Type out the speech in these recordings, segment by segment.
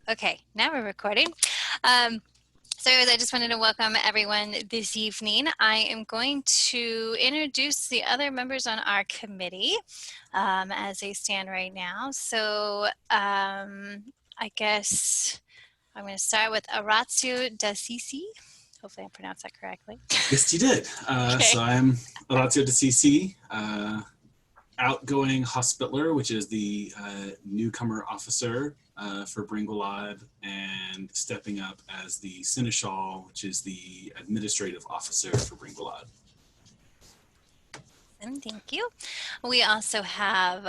Okay, now we're recording. So I just wanted to welcome everyone this evening. I am going to introduce the other members on our committee as they stand right now. So I guess I'm going to start with Orazio D'Assisi. Hopefully I pronounced that correctly. Yes, you did. Okay. So I'm Orazio D'Assisi, outgoing hospitaller, which is the newcomer officer for Bryn, Gwlad, and stepping up as the seneschal, which is the administrative officer for Bryn, Gwlad. Thank you. We also have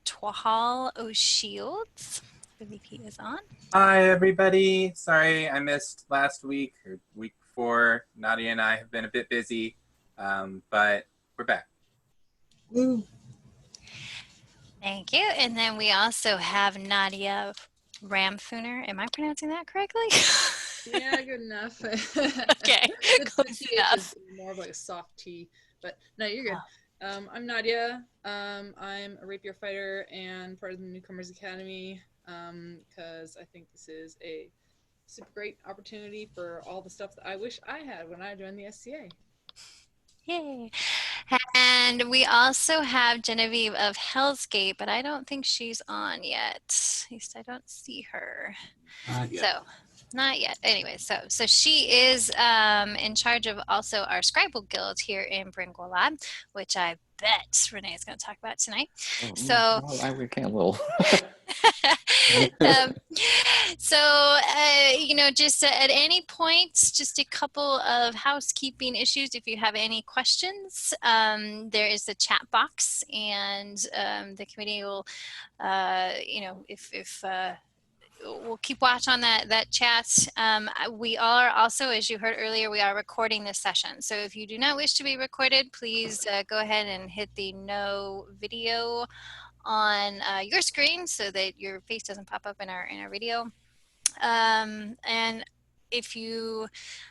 Twahal O'Shields. I believe he is on. Hi, everybody. Sorry I missed last week or week before. Nadia and I have been a bit busy, but we're back. Woo. Thank you. And then we also have Nadia Ramfuner. Am I pronouncing that correctly? Yeah, good enough. Okay, close enough. More of like a soft T, but no, you're good. I'm Nadia. I'm a rapier fighter and part of the Newcomers Academy because I think this is a super great opportunity for all the stuff that I wish I had when I joined the SCA. Yay. And we also have Genevieve of Hell's Gate, but I don't think she's on yet. At least I don't see her. Not yet. So, not yet. Anyway, so she is in charge of also our Scribal Guild here in Bryn, Gwlad, which I bet Rene is going to talk about tonight. We can't will. You know, just at any point, just a couple of housekeeping issues. If you have any questions, there is the chat box, and the committee will, you know, if we'll keep watch on that chat. We are also, as you heard earlier, we are recording this session. So if you do not wish to be recorded, please go ahead and hit the no video on your screen so that your face doesn't pop up in our video. And if you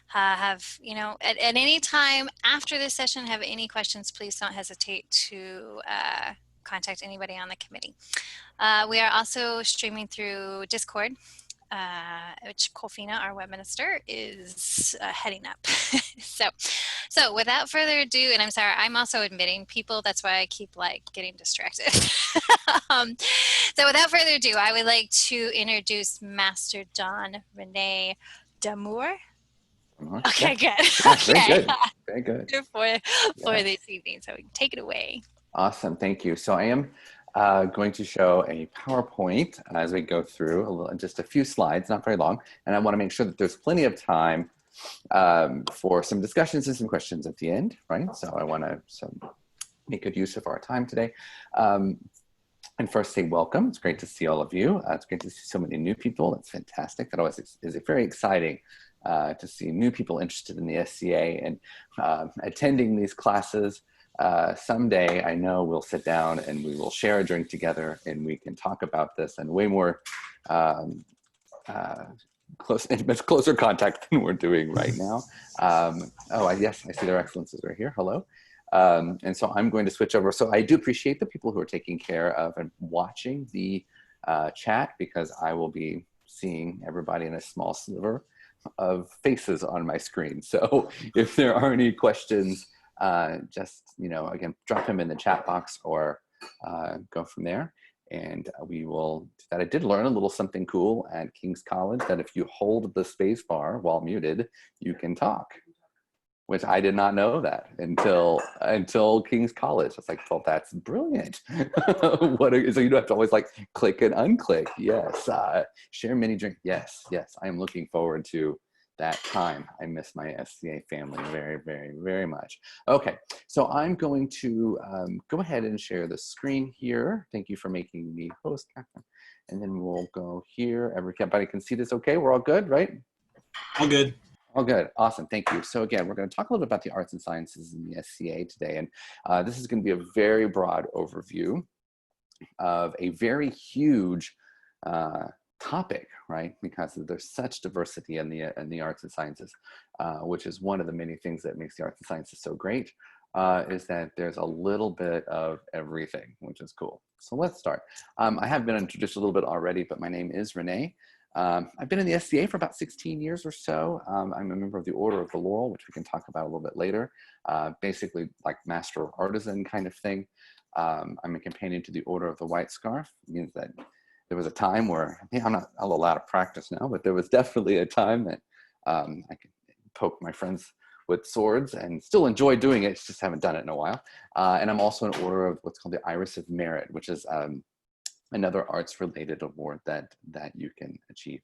have, you know, at any time after this session have any questions, please don't hesitate to contact anybody on the committee. We are also streaming through Discord, which Kolfina, our web minister, is heading up. So without further ado, and I'm sorry, I'm also admitting people, that's why I keep like getting distracted. So without further ado, I would like to introduce Master Don Rene Damour. Okay, good. Okay. Very good. For this evening, so take it away. Awesome, thank you. So I am going to show a PowerPoint as we go through just a few slides, not very long, and I want to make sure that there's plenty of time for some discussions and some questions at the end, right? So I want to make good use of our time today. And first say welcome. It's great to see all of you. It's great to see so many new people. It's fantastic. That always is very exciting to see new people interested in the SCA and attending these classes. Someday I know we'll sit down and we will share a drink together and we can talk about this in way more much closer contact than we're doing right now. Yes, I see their excellences are here. Hello. And so I'm going to switch over. So I do appreciate the people who are taking care of and watching the chat, because I will be seeing everybody in a small sliver of faces on my screen. So if there are any questions, just, you know, again, drop them in the chat box or go from there. And we will do that. I did learn a little something cool at King's College, that if you hold the space bar while muted, you can talk, which I did not know that until King's College. I was like, well, that's brilliant. So you don't have to always like click and unclick. Yes. Share mini drink. Yes. I am looking forward to that time. I miss my SCA family very, very, very much. Okay, so I'm going to go ahead and share the screen here. Thank you for making me host, Catherine. And then we'll go here. Everybody can see this okay? We're all good, right? All good. Oh, good. Awesome. Thank you. So again, we're going to talk a little bit about the arts and sciences in the SCA today. And this is going to be a very broad overview of a very huge topic, right? Because there's such diversity in the arts and sciences, which is one of the many things that makes the arts and sciences so great, is that there's a little bit of everything, which is cool. So let's start. I have been introduced a little bit already, but my name is Rene. I've been in the SCA for about 16 years or so. I'm a member of the Order of the Laurel, which we can talk about a little bit later. Basically like master artisan kind of thing. I'm a companion to the Order of the White Scarf. It means that there was a time where, I'm not allowed to practice now, but there was definitely a time that I could poke my friends with swords and still enjoy doing it, just haven't done it in a while. And I'm also an order of what's called the Iris of Merit, which is another arts-related award that you can achieve.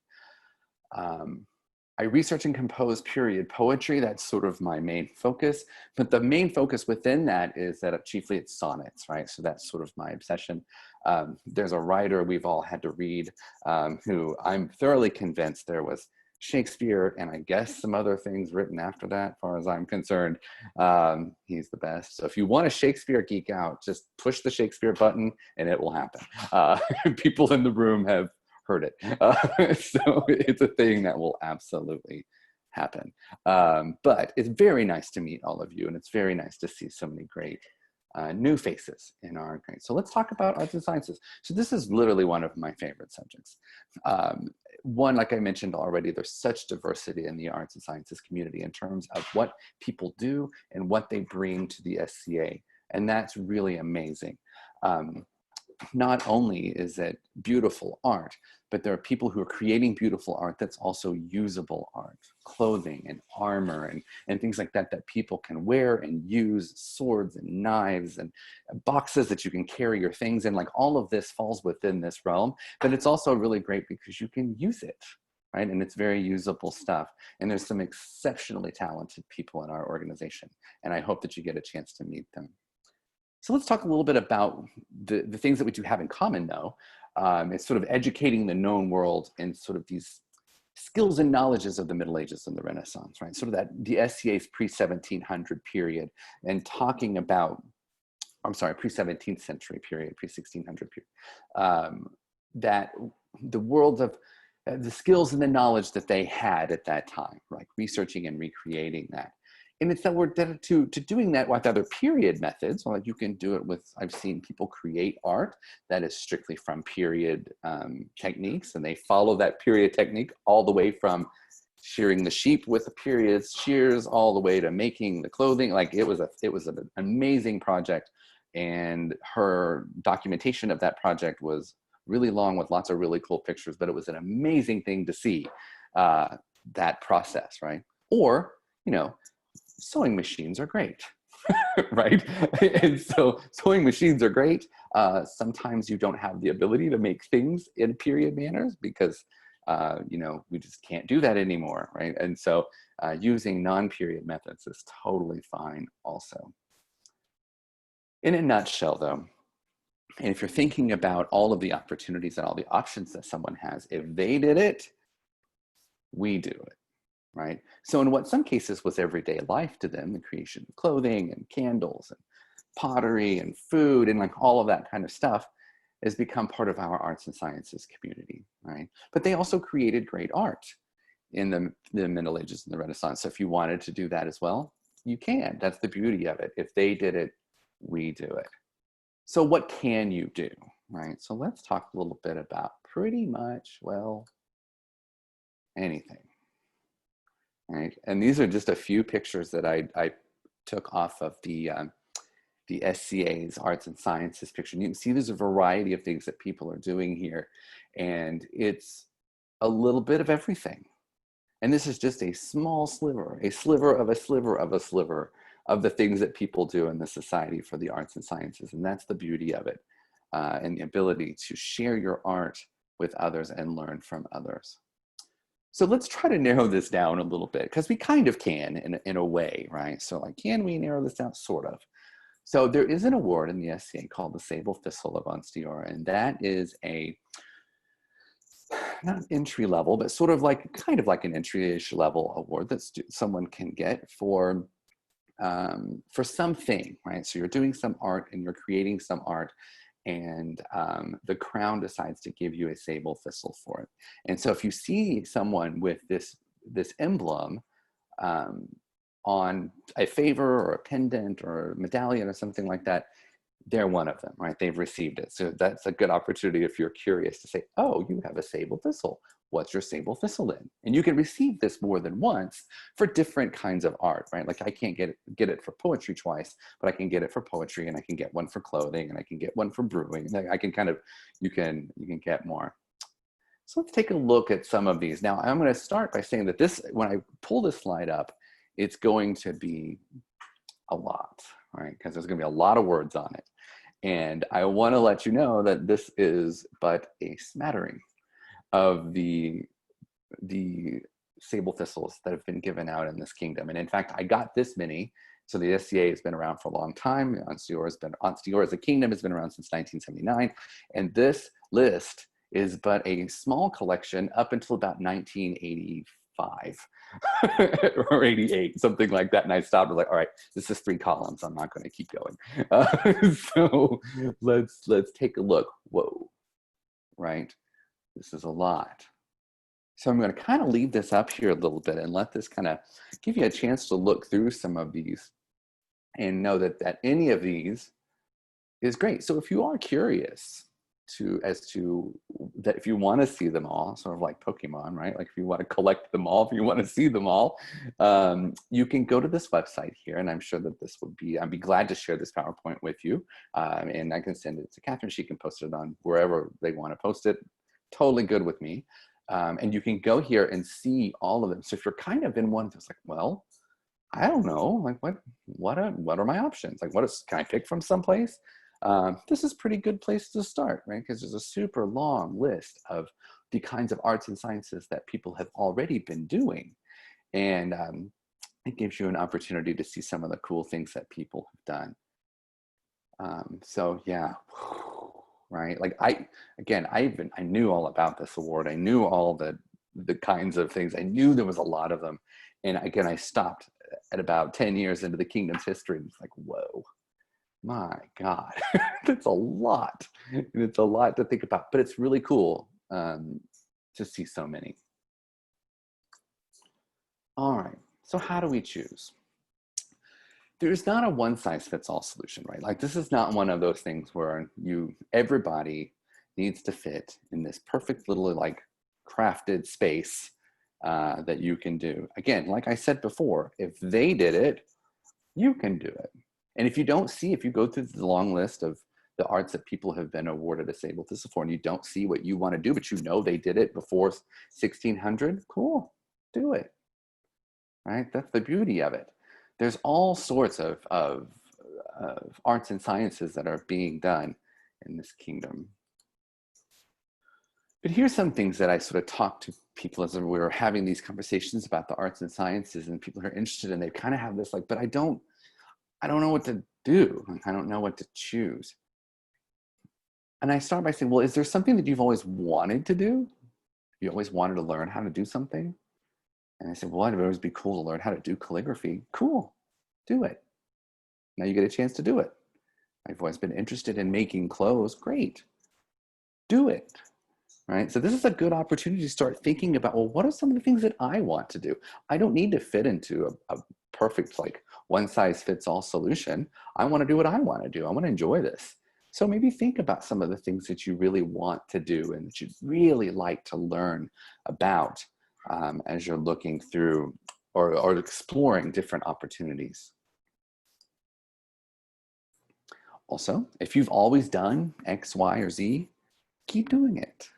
I research and compose period poetry. That's sort of my main focus, but the main focus within that is that chiefly it's sonnets, right? So that's sort of my obsession. There's a writer we've all had to read who I'm thoroughly convinced there was Shakespeare and I guess some other things written after that, as far as I'm concerned. He's the best. So if you want a Shakespeare geek out, just push the Shakespeare button and it will happen. People in the room have heard it. So it's a thing that will absolutely happen. But it's very nice to meet all of you, and it's very nice to see so many great new faces in our grade. So let's talk about arts and sciences. So this is literally one of my favorite subjects. One, like I mentioned already, there's such diversity in the arts and sciences community in terms of what people do and what they bring to the SCA. And that's really amazing. Not only is it beautiful art, but there are people who are creating beautiful art that's also usable art, clothing and armor and things like that people can wear and use, swords and knives and boxes that you can carry your things in. Like all of this falls within this realm, but it's also really great because you can use it, right? And it's very usable stuff. And there's some exceptionally talented people in our organization, and I hope that you get a chance to meet them. So let's talk a little bit about the things that we do have in common, though. It's sort of educating the known world in sort of these skills and knowledges of the Middle Ages and the Renaissance, right? Sort of that the SCA's pre-1700 period, and talking about, I'm sorry, pre-17th century period, pre-1600 period, that the world of the skills and the knowledge that they had at that time, like researching and recreating that. And it's that we're dedicated to doing that with other period methods. Well, you can do it with, I've seen people create art that is strictly from period techniques, and they follow that period technique all the way from shearing the sheep with the period shears all the way to making the clothing. Like it was an amazing project, and her documentation of that project was really long with lots of really cool pictures, but it was an amazing thing to see that process, right? Or, you know, sewing machines are great, right? And so sewing machines are great. Sometimes you don't have the ability to make things in period manners because, you know, we just can't do that anymore, right? And so using non-period methods is totally fine also. In a nutshell, though, and if you're thinking about all of the opportunities and all the options that someone has, if they did it, we do it. Right? So in what some cases was everyday life to them, the creation of clothing and candles and pottery and food and like all of that kind of stuff has become part of our arts and sciences community, right? But they also created great art in the Middle Ages and the Renaissance. So if you wanted to do that as well, you can. That's the beauty of it. If they did it, we do it. So what can you do, right? So let's talk a little bit about pretty much, well, anything. Right, and these are just a few pictures that I took off of the SCA's Arts and Sciences picture. And you can see there's a variety of things that people are doing here, and it's a little bit of everything. And this is just a small sliver, a sliver of a sliver of a sliver of the things that people do in the Society for the Arts and Sciences, and that's the beauty of it, and the ability to share your art with others and learn from others. So let's try to narrow this down a little bit, because we kind of can in a way, right? So like, can we narrow this down? Sort of. So there is an award in the SCA called the Sable Thistle of Unstiora, and that is a, not an entry level, but sort of like, kind of like an entry-ish level award that someone can get for something, right? So you're doing some art and you're creating some art, and the crown decides to give you a sable thistle for it. And so if you see someone with this emblem on a favor or a pendant or a medallion or something like that, they're one of them, right? They've received it. So that's a good opportunity if you're curious to say, oh, you have a sable thistle. What's your sable thistle in? And you can receive this more than once for different kinds of art, right? Like I can't get it for poetry twice, but I can get it for poetry, and I can get one for clothing, and I can get one for brewing. I can kind of, you can get more. So let's take a look at some of these. Now I'm going to start by saying that this, when I pull this slide up, it's going to be a lot, right? Because there's going to be a lot of words on it. And I want to let you know that this is but a smattering of the sable thistles that have been given out in this kingdom. And in fact, I got this many. So the SCA has been around for a long time. Anstior as a kingdom has been around since 1979. And this list is but a small collection up until about 1985 or 88, something like that. And I stopped, I was like, all right, this is 3 columns. I'm not going to keep going. So let's take a look. Whoa, right? This is a lot. So I'm going to kind of leave this up here a little bit and let this kind of give you a chance to look through some of these and know that any of these is great. So if you are curious as to that, if you want to see them all, sort of like Pokemon, right? Like if you want to collect them all, if you want to see them all, you can go to this website here, and I'm sure that I'd be glad to share this PowerPoint with you, and I can send it to Catherine. She can post it on wherever they want to post it. Totally good with me. And you can go here and see all of them. So if you're kind of in one that's like, well, I don't know, like what are my options? Like can I pick from someplace? This is a pretty good place to start, right? Because there's a super long list of the kinds of arts and sciences that people have already been doing. And it gives you an opportunity to see some of the cool things that people have done. So yeah, right? Like I knew all about this award. I knew all the kinds of things. I knew there was a lot of them. And again, I stopped at about 10 years into the kingdom's history. And it's like, whoa. My God, that's a lot. And it's a lot to think about, but it's really cool to see so many. All right, so how do we choose? There's not a one-size-fits-all solution, right? Like this is not one of those things where everybody needs to fit in this perfect little like crafted space that you can do. Again, like I said before, if they did it, you can do it. And if you go through the long list of the arts that people have been awarded a sable thistle for, and you don't see what you want to do, but you know they did it before 1600, cool, do it, right? That's the beauty of it. There's all sorts of arts and sciences that are being done in this kingdom. But here's some things that I sort of talk to people as we were having these conversations about the arts and sciences, and people are interested, and they kind of have this like, but I don't know what to do. I don't know what to choose. And I start by saying, well, is there something that you've always wanted to do? You always wanted to learn how to do something? And I said, well, it'd always be cool to learn how to do calligraphy. Cool, do it. Now you get a chance to do it. I've always been interested in making clothes. Great, do it. Right? So this is a good opportunity to start thinking about, well, what are some of the things that I want to do? I don't need to fit into a perfect, like one-size-fits-all solution. I want to do what I want to do. I want to enjoy this. So maybe think about some of the things that you really want to do and that you'd really like to learn about as you're looking through or exploring different opportunities. Also, if you've always done X, Y, or Z, keep doing it.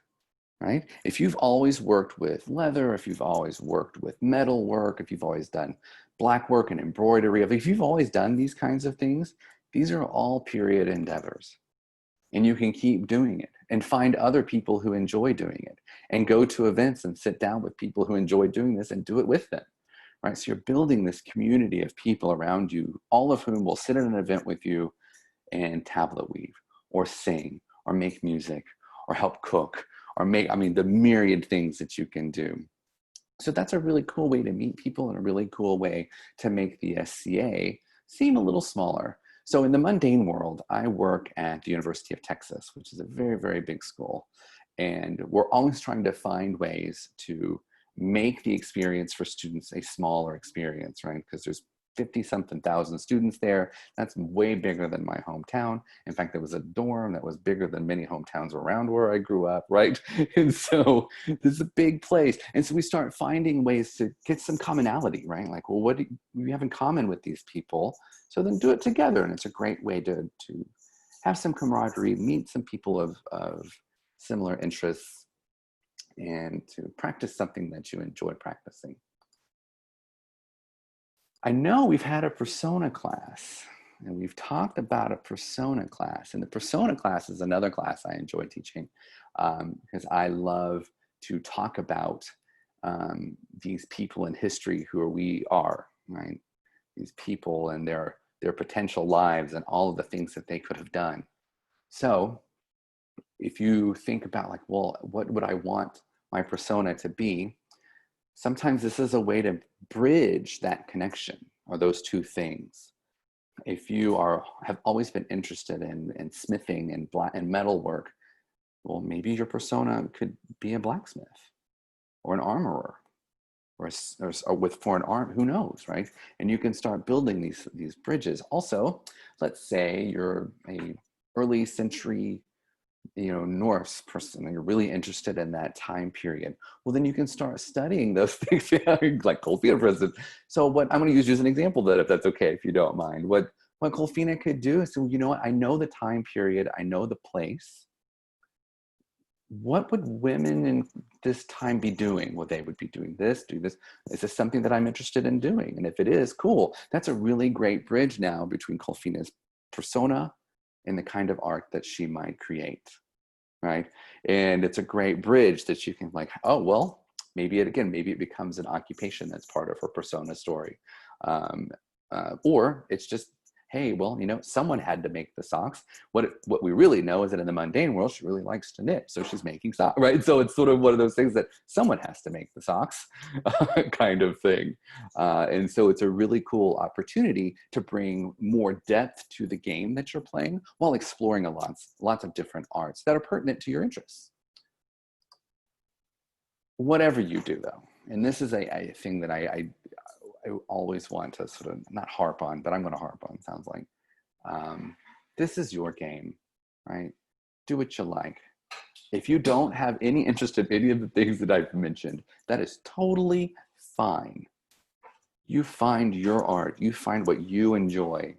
Right? If you've always worked with leather, if you've always worked with metal work, if you've always done black work and embroidery, if you've always done these kinds of things, these are all period endeavors. And you can keep doing it and find other people who enjoy doing it and go to events and sit down with people who enjoy doing this and do it with them. Right? So you're building this community of people around you, all of whom will sit at an event with you and tablet weave or sing or make music or help cook or the myriad things that you can do. So that's a really cool way to meet people and a really cool way to make the SCA seem a little smaller. So in the mundane world, I work at the University of Texas, which is a very, very big school. And we're always trying to find ways to make the experience for students a smaller experience, right? Because there's 50-something thousand students there. That's way bigger than my hometown. In fact, there was a dorm that was bigger than many hometowns around where I grew up, right? And so this is a big place. And so we start finding ways to get some commonality, right? Like, well, what do we have in common with these people? So then do it together. And it's a great way to have some camaraderie, meet some people of similar interests, and to practice something that you enjoy practicing. I know we've had a persona class, and we've talked about a persona class, and the persona class is another class I enjoy teaching because I love to talk about these people in history who we are, right? These people and their potential lives and all of the things that they could have done. So if you think about like, well, what would I want my persona to be? Sometimes this is a way to bridge that connection or those two things. If you have always been interested in smithing and metal work, well, maybe your persona could be a blacksmith or an armorer or for an arm, who knows, right? And you can start building these bridges. Also, let's say you're a early century Norse person and you're really interested in that time period. Well, then you can start studying those things like Kolfina, for instance. So what I'm going to use as an example, that if that's okay, if you don't mind, what Kolfina could do is, so you know what, I know the time period, I know the place. What would women in this time be doing? Well, they would be doing this, do this. Is this something that I'm interested in doing? And if it is, cool. That's a really great bridge now between Kolfina's persona and the kind of art that she might create, right? And it's a great bridge that you can like, oh, well, maybe it becomes an occupation that's part of her persona story. Or it's just, hey, well, someone had to make the socks. What we really know is that in the mundane world, she really likes to knit, so she's making socks, right? So it's sort of one of those things that someone has to make the socks kind of thing. And so it's a really cool opportunity to bring more depth to the game that you're playing while exploring lots of different arts that are pertinent to your interests. Whatever you do, though, and this is a thing that I always want to sort of not harp on, but I'm going to harp on, sounds like. This is your game, right? Do what you like. If you don't have any interest in any of the things that I've mentioned, that is totally fine. You find your art, you find what you enjoy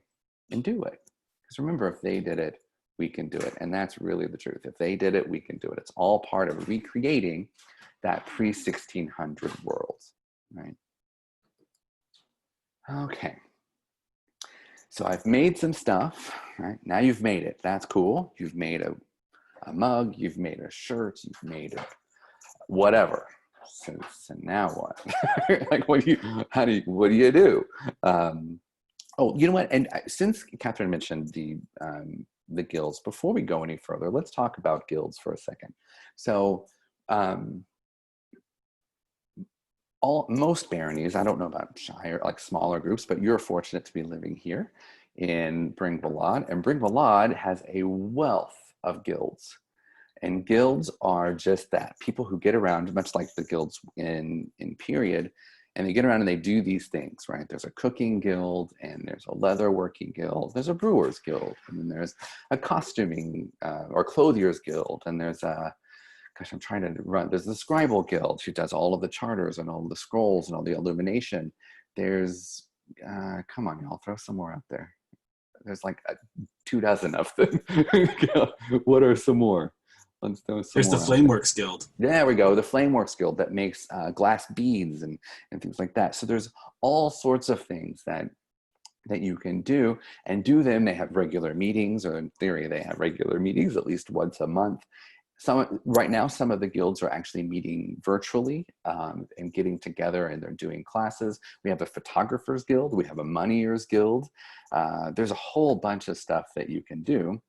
and do it. Because remember, if they did it, we can do it. And that's really the truth. If they did it, we can do it. It's all part of recreating that pre-1600 world, right? Okay, so I've made some stuff, right? Now you've made it, that's cool. You've made a mug, you've made a shirt, you've made a whatever. So now what? Like, what do you do? Oh, you know what? And since Catherine mentioned the guilds, before we go any further, let's talk about guilds for a second. So, most baronies, I don't know about shire, like smaller groups, but you're fortunate to be living here in Bryn Gwlad, and Bryn Gwlad has a wealth of guilds. And guilds are just that, people who get around, much like the guilds in period, and they get around and they do these things, right? There's a cooking guild, and there's a leather working guild, there's a brewer's guild, and then there's a costuming or clothier's guild, and there's a, gosh, I'm trying to run. There's the Scribal Guild, who does all of the charters and all of the scrolls and all the illumination. There's, come on, y'all, throw some more out there. There's like 24 of them. What are some more? Let's throw some There's more the Flameworks Guild. There we go, the Flameworks Guild that makes glass beads and things like that. So there's all sorts of things that you can do and do them. They have regular meetings, or in theory, they have regular meetings at least once a month. Right now, some of the guilds are actually meeting virtually and getting together, and they're doing classes. We have a photographers guild. We have a moneyers guild. There's a whole bunch of stuff that you can do.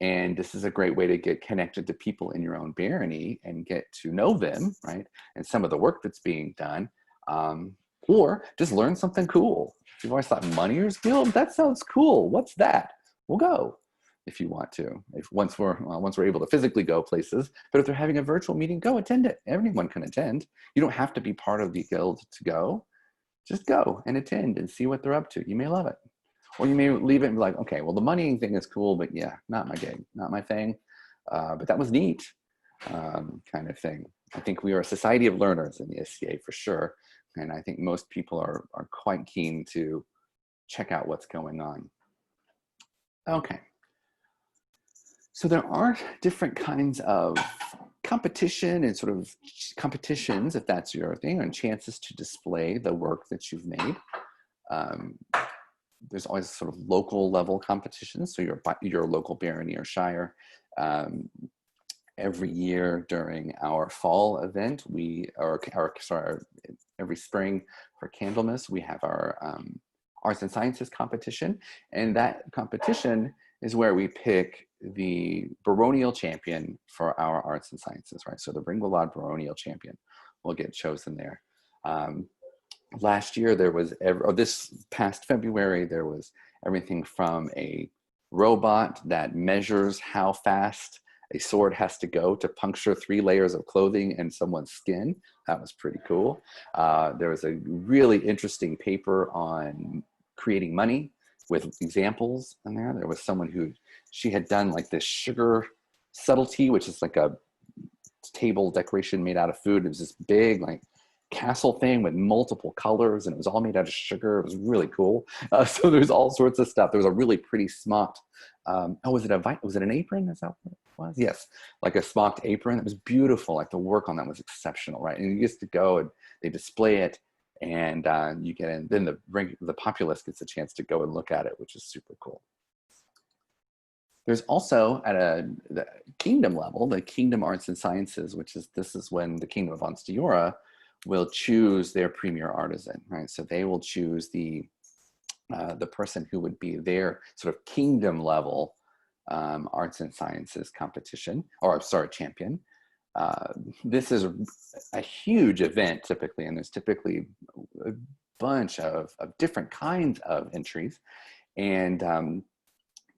And this is a great way to get connected to people in your own barony and get to know them, right? And some of the work that's being done, or just learn something cool. If you've always thought moneyers guild, that sounds cool. What's that? We'll go. If you want to, once we're able to physically go places, but if they're having a virtual meeting, go attend it. Anyone can attend. You don't have to be part of the guild to go. just go and attend and see what they're up to. You may love it. Or you may leave it and be like, okay, well, the money thing is cool, but yeah, not my gig, not my thing. But that was neat, kind of thing. I think we are a society of learners in the SCA for sure. And I think most people are quite keen to check out what's going on. Okay. So there are different kinds of competition and sort of competitions, if that's your thing, and chances to display the work that you've made. There's always sort of local level competitions. So your local barony or shire. Every year during our fall event, every spring for Candlemas, we have our arts and sciences competition. And that competition is where we pick the baronial champion for our arts and sciences, right? So the Bryn Gwlad baronial champion will get chosen there. Last year, this past February, there was everything from a robot that measures how fast a sword has to go to puncture 3 layers of clothing in someone's skin. That was pretty cool. There was a really interesting paper on creating money with examples in there. There was someone she had done like this sugar subtlety, which is like a table decoration made out of food. It was this big like castle thing with multiple colors, and it was all made out of sugar. It was really cool. So there's all sorts of stuff. There was a really pretty smocked, was it an apron? Is that what it was? Yes, like a smocked apron. It was beautiful. Like the work on that was exceptional, right? And you get to go and they display it, and you get in. Then the populace gets a chance to go and look at it, which is super cool. There's also at the kingdom level, the Kingdom Arts and Sciences, this is when the Kingdom of Onstiora will choose their premier artisan, right? So they will choose the person who would be their sort of kingdom level arts and sciences competition, champion. This is a huge event typically, and there's typically a bunch of different kinds of entries, and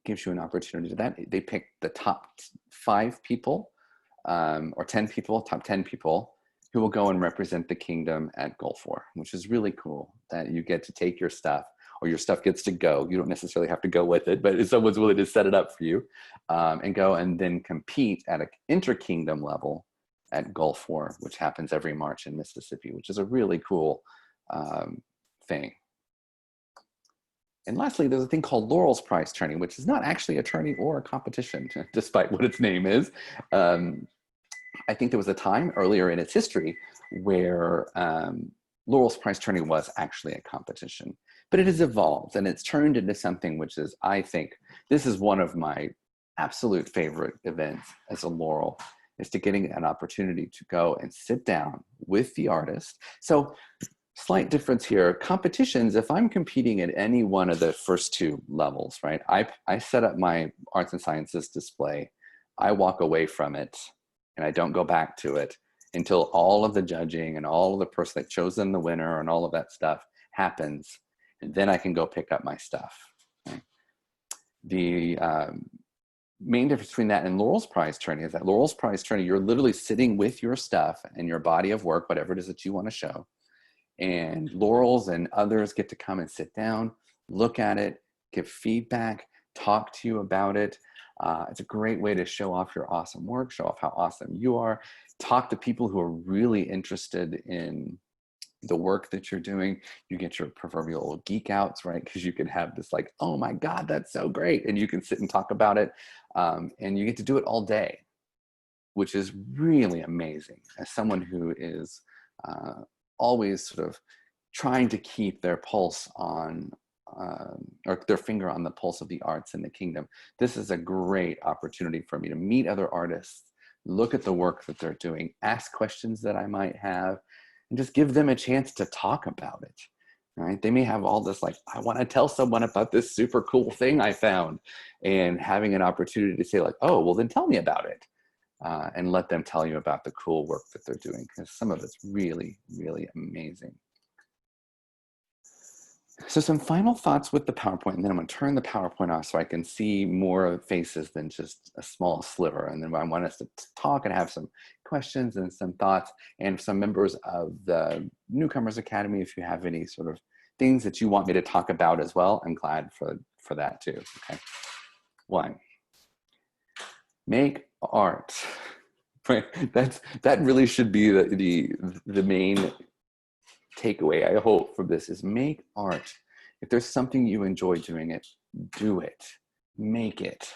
gives you an opportunity to that. They pick the top 5 people, or 10 people, top 10 people, who will go and represent the kingdom at Gulf War, which is really cool that you get to take your stuff, or your stuff gets to go. You don't necessarily have to go with it, but if someone's willing to set it up for you, and go and then compete at an inter-kingdom level at Gulf War, which happens every March in Mississippi, which is a really cool thing. And lastly, there's a thing called Laurel's Prize Tourney, which is not actually a tourney or a competition, despite what its name is. I think there was a time earlier in its history where Laurel's Prize Tourney was actually a competition, but it has evolved and it's turned into something which is, I think, this is one of my absolute favorite events as a Laurel, is to getting an opportunity to go and sit down with the artist. So slight difference here, competitions, if I'm competing at any one of the first 2 levels, right? I set up my arts and sciences display, I walk away from it, and I don't go back to it until all of the judging and all of the person that chose them the winner and all of that stuff happens. And then I can go pick up my stuff. Okay? The main difference between that and Laurel's Prize Tourney is that Laurel's Prize Tourney, you're literally sitting with your stuff and your body of work, whatever it is that you want to show. And Laurel's and others get to come and sit down, look at it, give feedback, talk to you about it. It's a great way to show off your awesome work, show off how awesome you are, talk to people who are really interested in the work that you're doing. You get your proverbial geek outs, right? Because you can have this like, oh my God, that's so great. And you can sit and talk about it. And you get to do it all day, which is really amazing. As someone who is always sort of trying to keep their pulse on, or their finger on the pulse of the arts in the kingdom, this is a great opportunity for me to meet other artists, look at the work that they're doing, ask questions that I might have, and just give them a chance to talk about it, right? They may have all this like, I want to tell someone about this super cool thing I found, and having an opportunity to say like, oh, well then tell me about it, and let them tell you about the cool work that they're doing, because some of it's really, really amazing. So some final thoughts with the PowerPoint, and then I'm going to turn the PowerPoint off so I can see more faces than just a small sliver. And then I want us to talk and have some questions and some thoughts, and some members of the Newcomers Academy, if you have any sort of things that you want me to talk about as well, I'm glad for that too. Okay. 1, make art. Right. That really should be the main takeaway, I hope, from this is make art. If there's something you enjoy doing it, do it. Make it.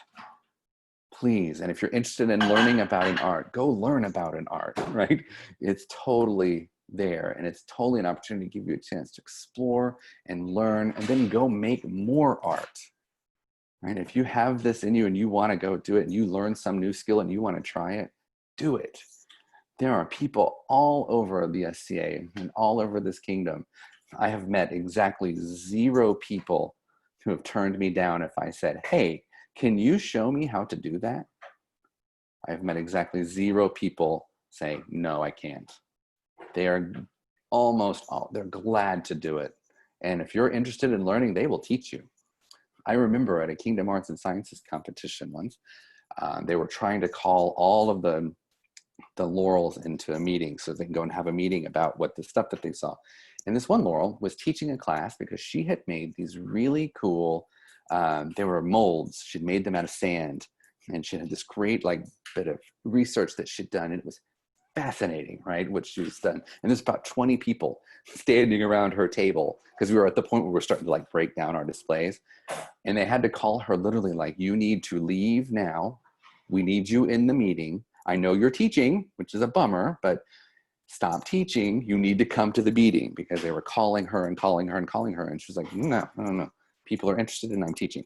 Please. And if you're interested in learning about an art, go learn about an art, right? It's totally there, and it's totally an opportunity to give you a chance to explore and learn, and then go make more art. Right? If you have this in you and you want to go do it, and you learn some new skill and you want to try it, do it. There are people all over the SCA and all over this kingdom. I have met exactly 0 people who have turned me down if I said, hey, can you show me how to do that? I've met exactly 0 people say, no, I can't. They are almost all, they're glad to do it. And if you're interested in learning, they will teach you. I remember at a Kingdom Arts and Sciences competition once, they were trying to call all of the laurels into a meeting so they can go and have a meeting about what the stuff that they saw. And this one laurel was teaching a class because she had made these really cool, they were molds. She'd made them out of sand, and she had this great bit of research that she'd done. And it was fascinating, right? What she's done. And there's about 20 people standing around her table because we were at the point where we're starting to break down our displays. And they had to call her literally you need to leave now. We need you in the meeting. I know you're teaching, which is a bummer, but stop teaching. You need to come to the meeting, because they were calling her and calling her and calling her. And she was like, no. People are interested in I'm teaching.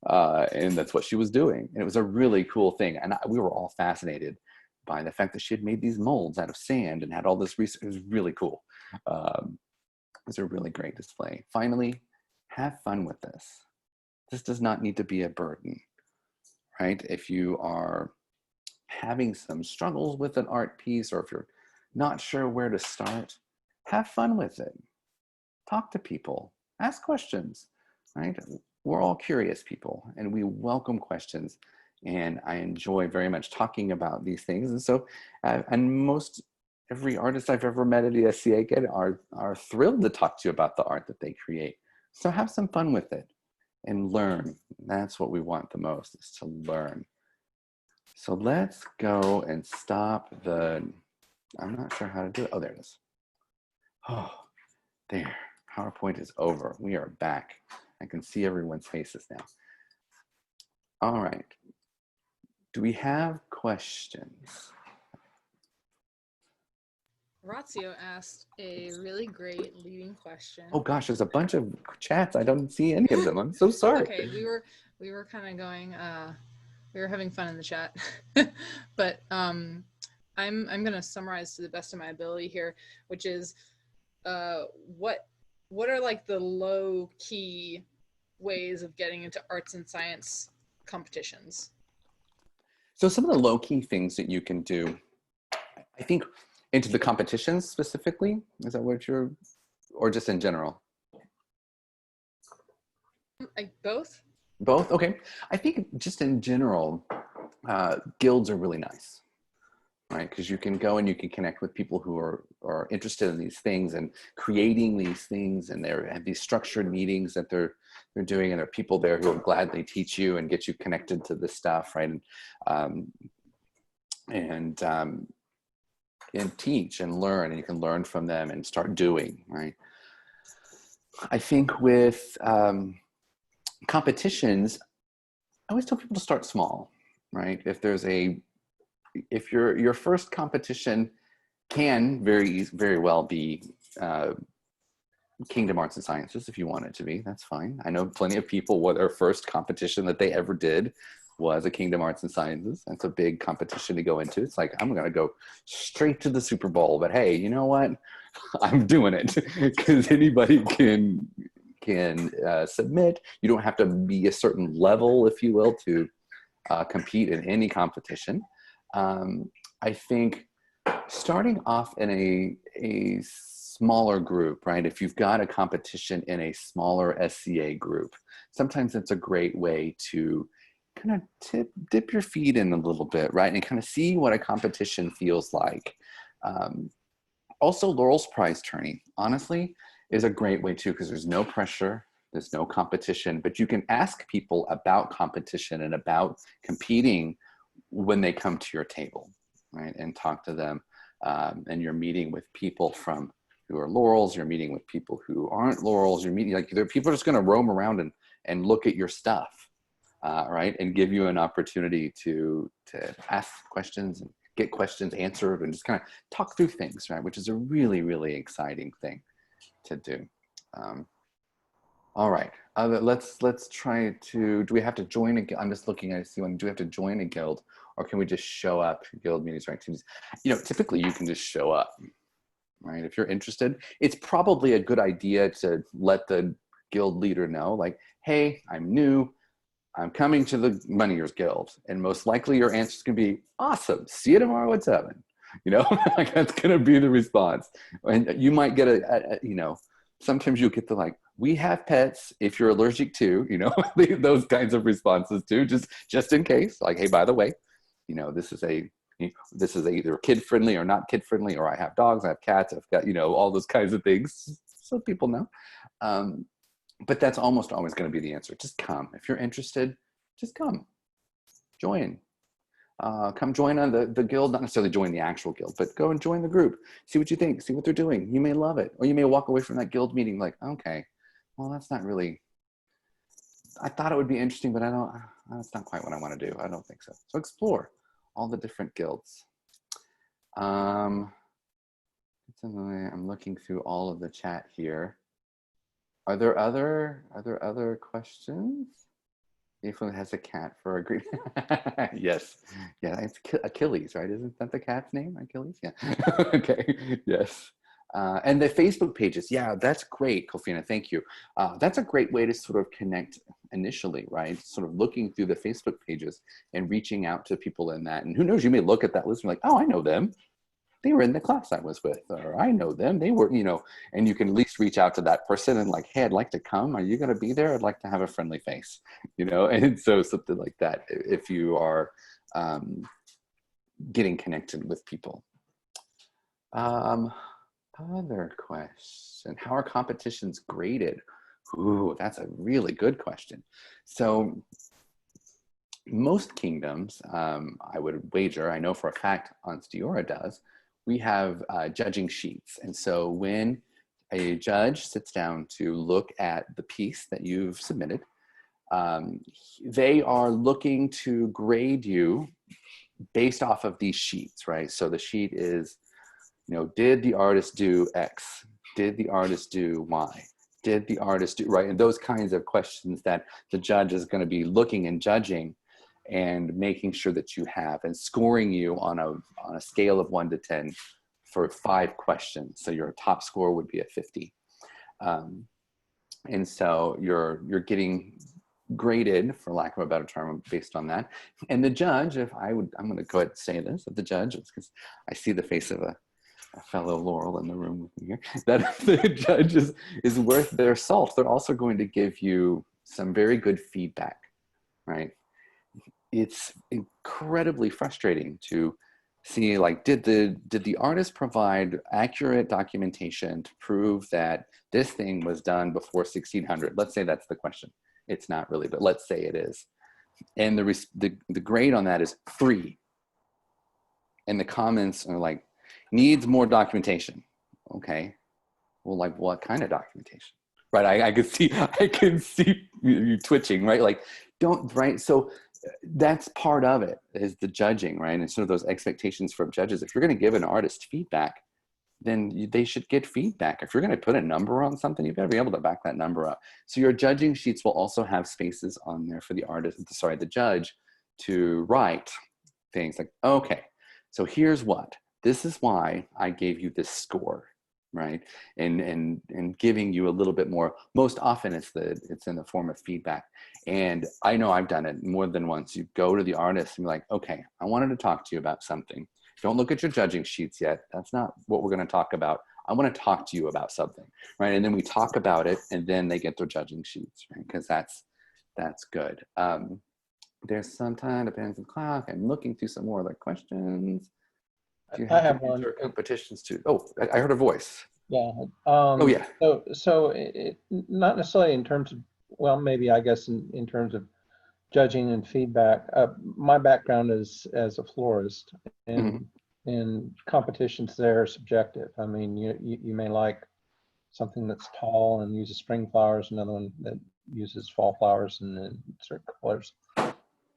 And that's what she was doing. And it was a really cool thing. And we were all fascinated by the fact that she had made these molds out of sand and had all this research. It was really cool. It was a really great display. Finally, have fun with this. This does not need to be a burden, right? If you are having some struggles with an art piece, or if you're not sure where to start, have fun with it. Talk to people, ask questions, right? We're all curious people, and we welcome questions. And I enjoy very much talking about these things. And so, and every artist I've ever met at the SCA are thrilled to talk to you about the art that they create. So have some fun with it and learn. That's what we want the most, is to learn. So let's go and stop I'm not sure how to do it. Oh, there it is. Oh, there. PowerPoint is over. We are back. I can see everyone's faces now. All right. Do we have questions? Ratio asked a really great leading question. Oh gosh, there's a bunch of chats. I don't see any of them. I'm so sorry. Okay, we were kind of going. We were having fun in the chat, but I'm gonna summarize to the best of my ability here, which is what are the low key ways of getting into arts and science competitions? So some of the low key things that you can do, I think, into the competitions specifically, is that what or just in general? Both. Both? Okay. I think just in general, guilds are really nice, right? Because you can go and you can connect with people who are interested in these things and creating these things, and they have these structured meetings that they're doing, and there are people there who will gladly teach you and get you connected to this stuff, right? And teach and learn, and you can learn from them and start doing, right? I think with competitions, I always tell people to start small, right? If your first competition can very well be Kingdom Arts and Sciences, if you want it to be, that's fine. I know plenty of people where their first competition that they ever did was a Kingdom Arts and Sciences. That's a big competition to go into. It's I'm going to go straight to the Super Bowl, but hey, you know what? I'm doing it, because anybody can submit. You don't have to be a certain level, if you will, to compete in any competition. I think starting off in a smaller group, right? If you've got a competition in a smaller SCA group, sometimes it's a great way to kind of dip your feet in a little bit, right? And kind of see what a competition feels like. Also, Laurel's Prize Tourney, honestly, is a great way too, because there's no pressure, there's no competition, but you can ask people about competition and about competing when they come to your table, right? And talk to them. And you're meeting with people who are Laurels, you're meeting with people who aren't Laurels, you're meeting, like, people are just gonna roam around and look at your stuff, right? And give you an opportunity to ask questions and get questions answered and just kind of talk through things, right? Which is a really, really exciting thing to do. All right, let's try to, do we have to join a guild? I'm just looking, I see one, do we have to join a guild, or can we just show up to guild meetings or activities? You know, typically you can just show up, right? If you're interested, it's probably a good idea to let the guild leader know, like, hey, I'm new, I'm coming to the Money Years Guild, and most likely your answer is gonna be, awesome, see you tomorrow at 7. You know, like, that's gonna be the response. And you might get you know, sometimes you'll get the, like, we have pets if you're allergic to, you know, those kinds of responses too, just in case, like, hey, by the way, you know, this is either kid friendly or not kid friendly, or I have dogs, I have cats, I've got, you know, all those kinds of things, so people know. But that's almost always going to be the answer. Just come. If you're interested, just come. Join. Come join on the guild, not necessarily join the actual guild, but go and join the group. See what you think. See what they're doing. You may love it. Or you may walk away from that guild meeting like, okay, well, that's not really, I thought it would be interesting, but that's not quite what I want to do. I don't think so. So explore all the different guilds. I'm looking through all of the chat here. Are there other questions? If one has a cat for a great, yes, yeah, it's Achilles, right? Isn't that the cat's name, Achilles? Yeah, okay, yes. And the Facebook pages, yeah, that's great, Kofina, thank you. That's a great way to sort of connect initially, right? Sort of looking through the Facebook pages and reaching out to people in that. And who knows, you may look at that list and be like, oh, I know them. They were in the class I was with, or I know them, they were, you know, and you can at least reach out to that person and like, hey, I'd like to come. Are you going to be there? I'd like to have a friendly face, you know? And so something like that, if you are getting connected with people. Other question, how are competitions graded? Ooh, that's a really good question. So most kingdoms, I would wager, I know for a fact Onstiora does, we have judging sheets. And so when a judge sits down to look at the piece that you've submitted, they are looking to grade you based off of these sheets, right? So the sheet is, you know, did the artist do X? Did the artist do Y? Did the artist do, right? And those kinds of questions that the judge is going to be looking and judging and making sure that you have, and scoring you on a scale of 1 to 10 for 5 questions. So your top score would be a 50. And so you're getting graded, for lack of a better term, based on that. And the judge, I'm going to go ahead and say this, that the judge, because I see the face of a fellow Laurel in the room with me here, that if the judge is worth their salt, they're also going to give you some very good feedback, right? It's incredibly frustrating to see, like, did the artist provide accurate documentation to prove that this thing was done before 1600? Let's say that's the question. It's not really, but let's say it is. And the grade on that is 3. And the comments are like, needs more documentation. Okay, well, like, what kind of documentation? Right, I can see you twitching, right? Like, don't, right? So that's part of it, is the judging, right? And sort of those expectations from judges. If you're going to give an artist feedback, then they should get feedback. If you're going to put a number on something, you better be able to back that number up. So your judging sheets will also have spaces on there for the judge to write things like, okay, so here's what, this is why I gave you this score, right? And giving you a little bit more. Most often it's in the form of feedback. And I know I've done it more than once. You go to the artist and be like, okay, I wanted to talk to you about something. Don't look at your judging sheets yet. That's not what we're going to talk about. I want to talk to you about something, right? And then we talk about it, and then they get their judging sheets, right? Because that's good. There's some time, depends on the clock. I'm looking through some more other questions. Do you I have have one. competitions too? Oh, I heard a voice. Yeah. Oh yeah. So not necessarily in terms of, well, maybe I guess in terms of judging and feedback. My background is as a florist, and competitions there are subjective. I mean, you may like something that's tall and uses spring flowers, another one that uses fall flowers and certain colors.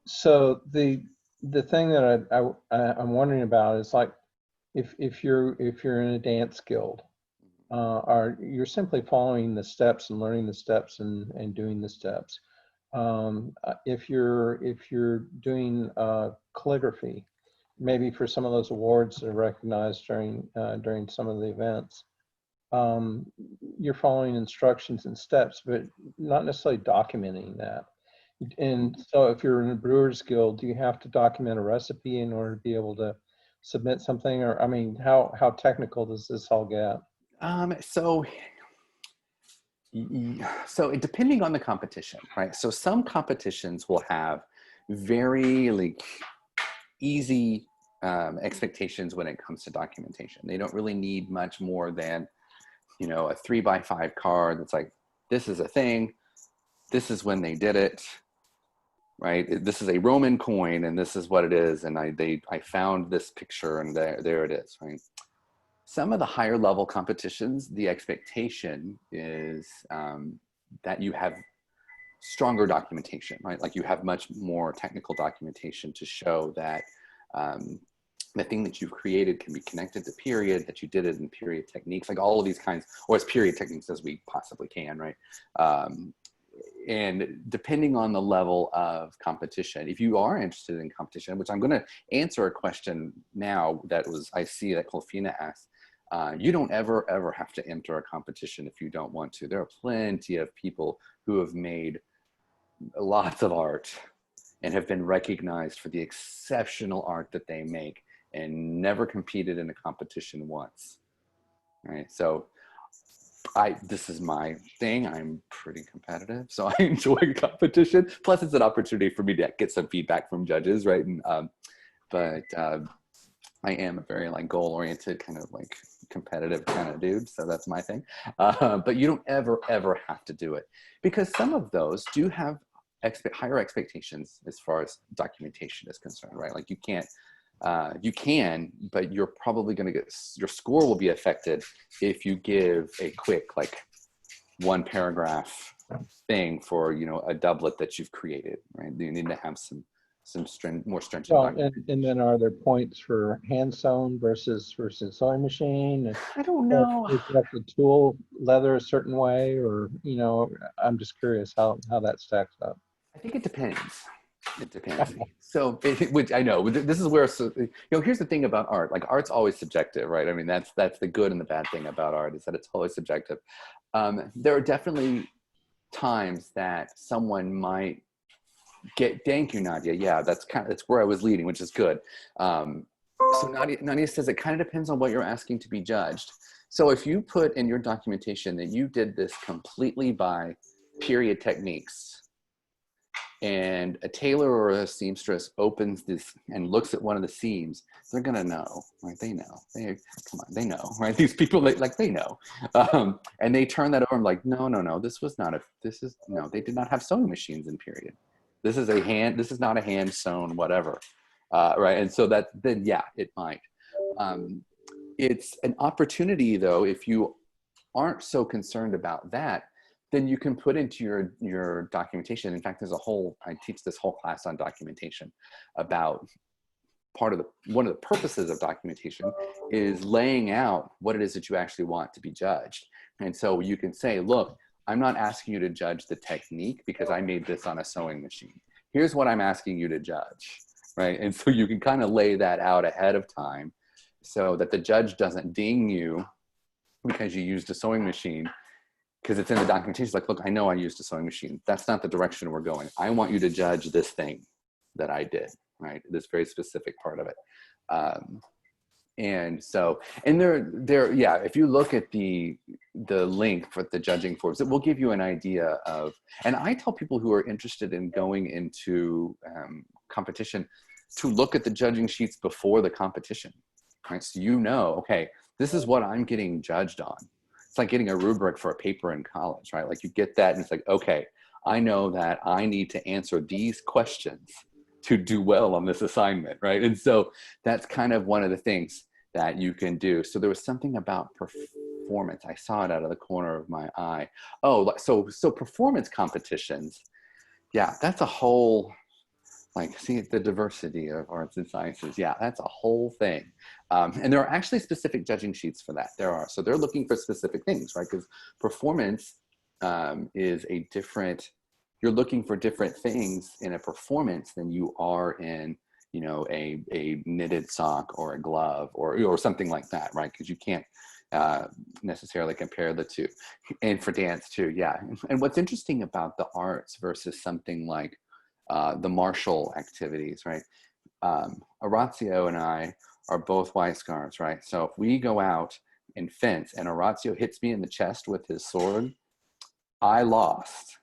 So the thing that I'm wondering about is like, if you're in a dance guild, are you're simply following the steps and learning the steps and doing the steps. If you're doing calligraphy, maybe for some of those awards that are recognized during some of the events, you're following instructions and steps, but not necessarily documenting that. And so if you're in a brewer's guild, do you have to document a recipe in order to be able to submit something? Or, I mean, how technical does this all get? So depending on the competition, right? So some competitions will have very like easy expectations when it comes to documentation. They don't really need much more than, you know, a 3x5 card that's like, this is a thing, this is when they did it, right? This is a Roman coin and this is what it is, and I found this picture and there it is, right? Some of the higher level competitions, the expectation is that you have stronger documentation, right? Like you have much more technical documentation to show that the thing that you've created can be connected to period, that you did it in period techniques, like all of these kinds, or as period techniques as we possibly can, right? And depending on the level of competition, if you are interested in competition, which I'm going to answer a question now that I see that Colfina asked, you don't ever have to enter a competition if you don't want to. There are plenty of people who have made lots of art and have been recognized for the exceptional art that they make and never competed in a competition once, right? So this is my thing. I'm pretty competitive, so I enjoy competition. Plus it's an opportunity for me to get some feedback from judges, right? And but I am a very like goal-oriented kind of like competitive kind of dude, so that's my thing. But you don't ever have to do it, because some of those do have higher expectations as far as documentation is concerned, right? Like you can, but you're probably going to get, your score will be affected if you give a quick like 1 paragraph thing for, you know, a doublet that you've created, right? You need to have some more stringent. Well, and then are there points for hand sewn versus sewing machine? I don't know. If you have to tool leather a certain way, or, you know, I'm just curious how that stacks up. I think it depends. It depends. So, which I know, this is where, you know, here's the thing about art. Like art's always subjective, right? I mean, that's the good and the bad thing about art, is that it's always subjective. There are definitely times that someone might thank you, Nadia. Yeah, that's where I was leading, which is good. So Nadia says it kind of depends on what you're asking to be judged. So if you put in your documentation that you did this completely by period techniques, and a tailor or a seamstress opens this and looks at one of the seams, they're gonna know, right? They know. They know, right? These people, they know. And they turn that over and like, no, they did not have sewing machines in period. This is not a hand sewn whatever, right? And so then yeah, it might. It's an opportunity though, if you aren't so concerned about that, then you can put into your documentation. In fact, I teach this whole class on documentation about one of the purposes of documentation is laying out what it is that you actually want to be judged. And so you can say, look, I'm not asking you to judge the technique because I made this on a sewing machine. Here's what I'm asking you to judge, right? And so you can kind of lay that out ahead of time so that the judge doesn't ding you because you used a sewing machine, because it's in the documentation. It's like, look, I know I used a sewing machine. That's not the direction we're going. I want you to judge this thing that I did, right? This very specific part of it. And so, and there, yeah, if you look at the link for the judging forums, it will give you an idea of, and I tell people who are interested in going into competition to look at the judging sheets before the competition, right? So you know, okay, this is what I'm getting judged on. It's like getting a rubric for a paper in college, right? Like you get that and it's like, okay, I know that I need to answer these questions to do well on this assignment, right? And so that's kind of one of the things that you can do. So there was something about performance. I saw it out of the corner of my eye. Oh, so performance competitions. Yeah, that's a whole, like, see the diversity of arts and sciences. Yeah, that's a whole thing. And there are actually specific judging sheets for that. There are. So they're looking for specific things, right? Because performance is a different, you're looking for different things in a performance than you are in, you know, a knitted sock or a glove or something like that, right? Because you can't necessarily compare the two. And for dance too, yeah. And what's interesting about the arts versus something like the martial activities, right? Orazio and I are both Y-scars, right? So if we go out and fence and Orazio hits me in the chest with his sword, I lost,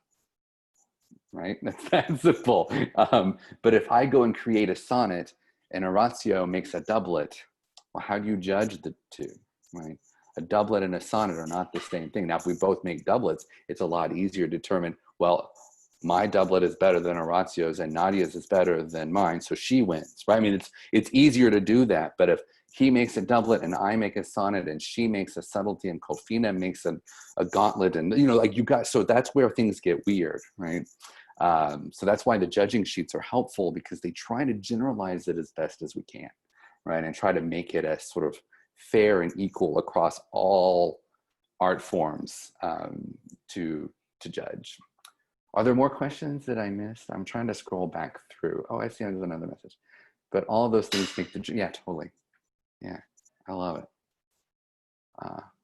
right? That's that simple. But if I go and create a sonnet and Orazio makes a doublet, well, how do you judge the two, right? A doublet and a sonnet are not the same thing. Now, if we both make doublets, it's a lot easier to determine, well, my doublet is better than Orazio's and Nadia's is better than mine, so she wins, right? I mean, it's easier to do that, but if he makes a doublet and I make a sonnet and she makes a subtlety and Kofina makes a gauntlet and, you know, like you got, so that's where things get weird, right? So that's why the judging sheets are helpful, because they try to generalize it as best as we can, right? And try to make it as sort of fair and equal across all art forms to judge. Are there more questions that I missed? I'm trying to scroll back through. Oh, I see there's another message. But all of those things make the, yeah, totally. Yeah, I love it.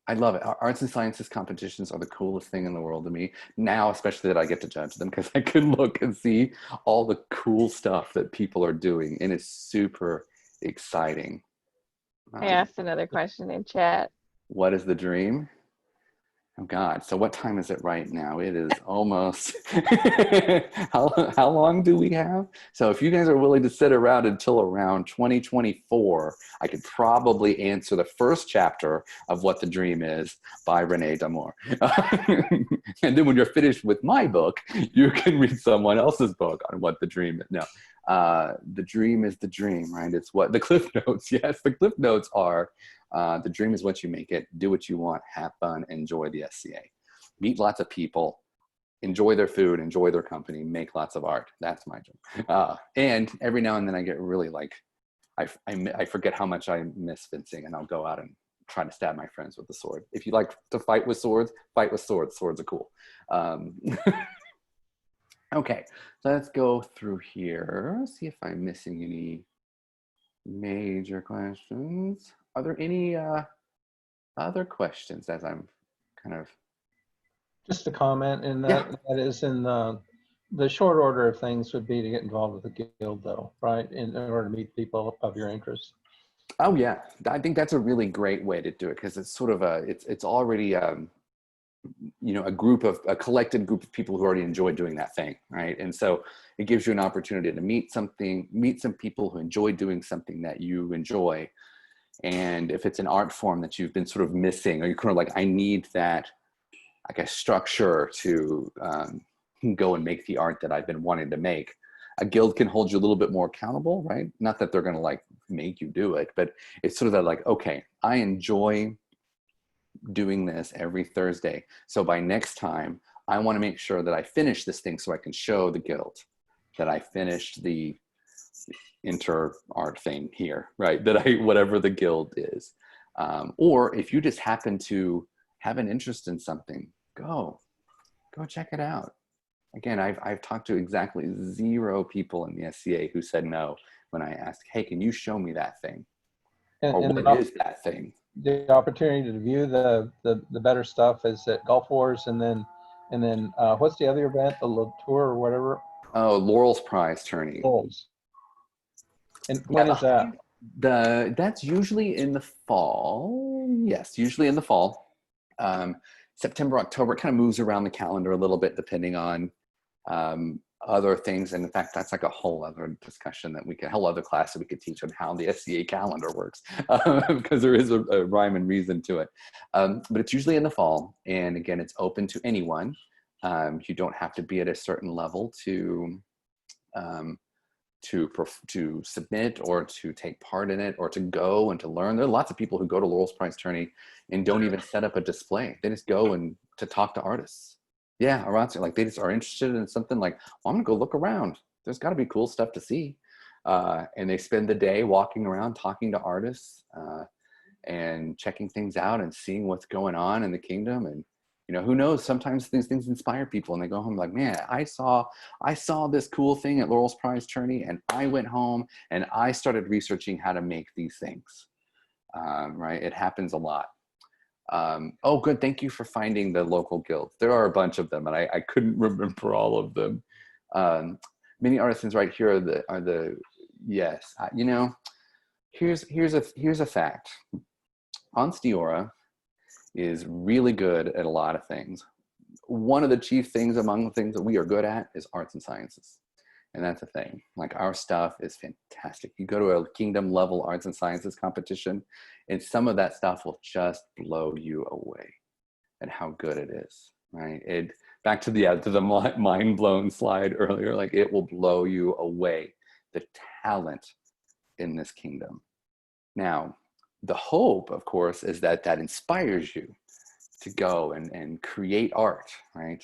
I love it. Arts and sciences competitions are the coolest thing in the world to me. Now, especially that I get to judge them, because I can look and see all the cool stuff that people are doing, and it's super exciting. I asked another question in chat. What is the dream? Oh God, so what time is it right now? It is almost, how long do we have? So if you guys are willing to sit around until around 2024, I could probably answer the first chapter of What the Dream Is by Rene Damour. And then when you're finished with my book, you can read someone else's book on what the dream is. No, the dream is the dream, right? It's what the Cliff Notes, yes, the Cliff Notes are, the dream is what you make it. Do what you want. Have fun. Enjoy the SCA. Meet lots of people. Enjoy their food. Enjoy their company. Make lots of art. That's my dream. And every now and then I get really like, I forget how much I miss fencing, and I'll go out and try to stab my friends with the sword. If you like to fight with swords, fight with swords. Swords are cool. Okay, so let's go through here. See if I'm missing any major questions. Are there any other questions as I'm kind of? Just a comment, and that is in the short order of things would be to get involved with the guild, though, right? In order to meet people of your interest. Oh yeah, I think that's a really great way to do it, because it's sort of it's already you know, a collected group of people who already enjoy doing that thing, right? And so it gives you an opportunity to meet some people who enjoy doing something that you enjoy. And if it's an art form that you've been sort of missing, or you're kind of like, I need that, I guess, structure to go and make the art that I've been wanting to make, a guild can hold you a little bit more accountable, right? Not that they're going to like make you do it, but it's sort of that like, okay, I enjoy doing this every Thursday. So by next time, I want to make sure that I finish this thing so I can show the guild that I finished the inter art thing here, right? That whatever the guild is. Or if you just happen to have an interest in something, go check it out. Again, I've talked to exactly 0 people in the SCA who said no when I asked, hey, can you show me that thing? Or what is that thing? The opportunity to view the better stuff is at Golf Wars, and then what's the other event, the Le Tour or whatever? Oh, Laurel's Prize tourney. Laurel's. And when is that? That's usually in the fall. Yes, usually in the fall. September, October, it kind of moves around the calendar a little bit depending on other things. And in fact, that's like a whole other discussion that a whole other class that we could teach on how the SCA calendar works, because there is a rhyme and reason to it. But it's usually in the fall. And again, it's open to anyone. You don't have to be at a certain level to submit or to take part in it or to go and to learn. There are lots of people who go to Laurel's Prize Tourney and don't even set up a display. They just go and to talk to artists. Yeah, around, like they just are interested in something like, well, I'm gonna go look around. There's gotta be cool stuff to see. And they spend the day walking around, talking to artists and checking things out and seeing what's going on in the kingdom. And you know, who knows, sometimes these things inspire people and they go home like, man, I saw this cool thing at Laurel's Prize Tourney and I went home and I started researching how to make these things, right? It happens a lot. Oh, good, thank you for finding the local guilds. There are a bunch of them and I couldn't remember all of them. Many artisans right here are the yes, you know, here's a fact. Onstiora is really good at a lot of things. One of the chief things among the things that we are good at is arts and sciences. And that's a thing. Like our stuff is fantastic. You go to a kingdom level arts and sciences competition and some of that stuff will just blow you away at how good it is, right? Back to the mind blown slide earlier, like it will blow you away, the talent in this kingdom. Now, the hope, of course, is that inspires you to go and create art, right?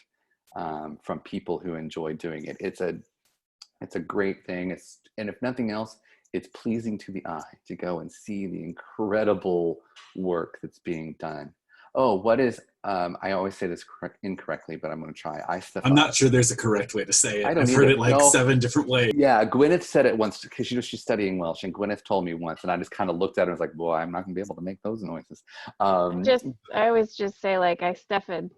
From people who enjoy doing it. It's a great thing. And if nothing else, it's pleasing to the eye to go and see the incredible work that's being done. Oh, what is, I always say this incorrectly, but I'm going to try. I'm not sure there's a correct way to say it. I don't I've heard either. it like 7 different ways. Yeah, Gwyneth said it once because she's studying Welsh, and Gwyneth told me once, and I just kind of looked at her and was like, boy, I'm not going to be able to make those noises. I always just say like I Steffed.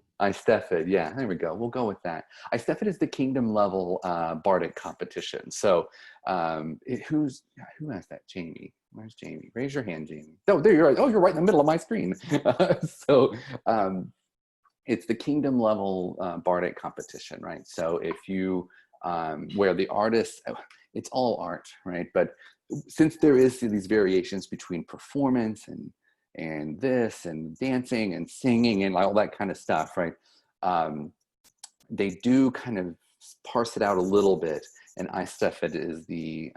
Yeah, there we go. We'll go with that. I Steffed is the kingdom level bardic competition. So who has that? Jamie. Where's Jamie? Raise your hand, Jamie. Oh, there you're right. Oh, you're right in the middle of my screen. So it's the kingdom level bardic competition, right? So if you, where the artists, it's all art, right? But since there is these variations between performance and this and dancing and singing and all that kind of stuff, right? They do kind of parse it out a little bit. And I Steffed is the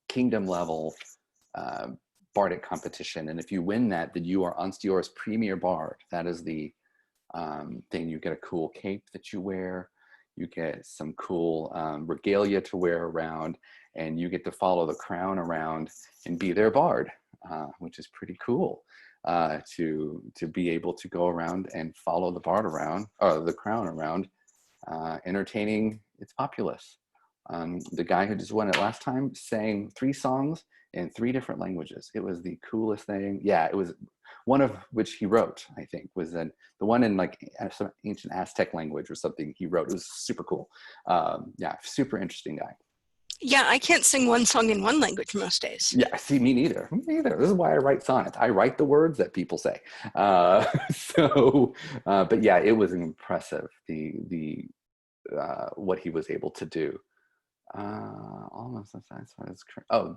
kingdom level bardic competition. And if you win that, then you are Onstiora's premier bard. That is the thing. You get a cool cape that you wear. You get some cool regalia to wear around, and you get to follow the crown around and be their bard, which is pretty cool. To be able to go around and follow the bard around, or the crown around, entertaining its populace. The guy who just won it last time sang 3 songs in 3 different languages. It was the coolest thing. Yeah, it was one of which he wrote, I think, was the one in like some ancient Aztec language or something he wrote. It was super cool. Yeah, super interesting guy. Yeah, I can't sing one song in one language most days. Yeah, see, me neither. This is why I write sonnets. I write the words that people say. But yeah, it was impressive, the what he was able to do. Almost as correct. Oh,